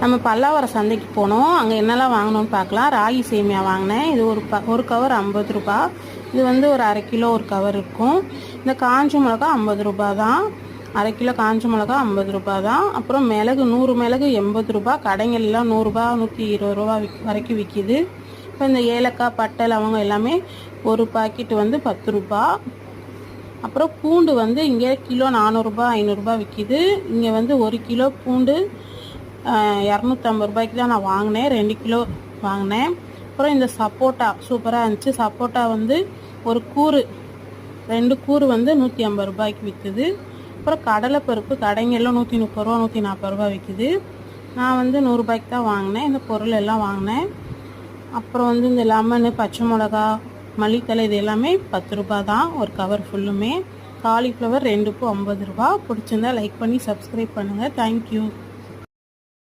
நம்ம பல்லாவரம் சந்தைக்கு போனோம். அங்கே என்னெல்லாம் வாங்கினோன்னு பார்க்கலாம். ராகி சேமியா வாங்கினேன். இது ஒரு கவர் 50 ரூபா. இது வந்து ஒரு அரை கிலோ ஒரு கவர் இருக்கும். இந்த காஞ்ச மிளகா 50 ரூபா தான். அரை கிலோ காஞ்ச மிளகா 50 ரூபா தான். அப்புறம் மிளகு 100 மிளகு 80 ரூபா. கடைங்கள்லாம் 100 ரூபா 120 ரூபா வரைக்கும் விற்கிது. இப்போ இந்த ஏலக்காய் பட்டை லவங்கம் எல்லாமே ஒரு பாக்கெட் வந்து 10 ரூபா. அப்புறம் பூண்டு வந்து இங்கே கிலோ 400 ரூபா 500 ரூபா விற்கிது. இங்கே வந்து 1 கிலோ பூண்டு 250 ரூபாய்க்கு தான் நான் வாங்கினேன். 2 கிலோ வாங்கினேன். அப்புறம் இந்த சப்போட்டா சூப்பராக இருந்துச்சு. சப்போட்டா வந்து ஒரு கூறு 2 கூறு வந்து 150 ரூபாய்க்கு விற்குது. அப்புறம் கடலைப்பருப்பு கடைங்கெல்லாம் 130 ரூபா 140 ரூபா விற்குது. நான் வந்து 100 ரூபாய்க்கு தான் வாங்கினேன். இந்த பொருள் எல்லாம் வாங்கினேன். அப்புறம் வந்து இந்த லெமனு பச்சை மிளகா மல்லித்தலை இது எல்லாமே 10 ரூபா தான் ஒரு கவர் ஃபுல்லுமே. காலிஃப்ளவர் 2க்கும் 50 ரூபா. பிடிச்சிருந்தா லைக் பண்ணி சப்ஸ்கிரைப் பண்ணுங்கள். தேங்க்யூ.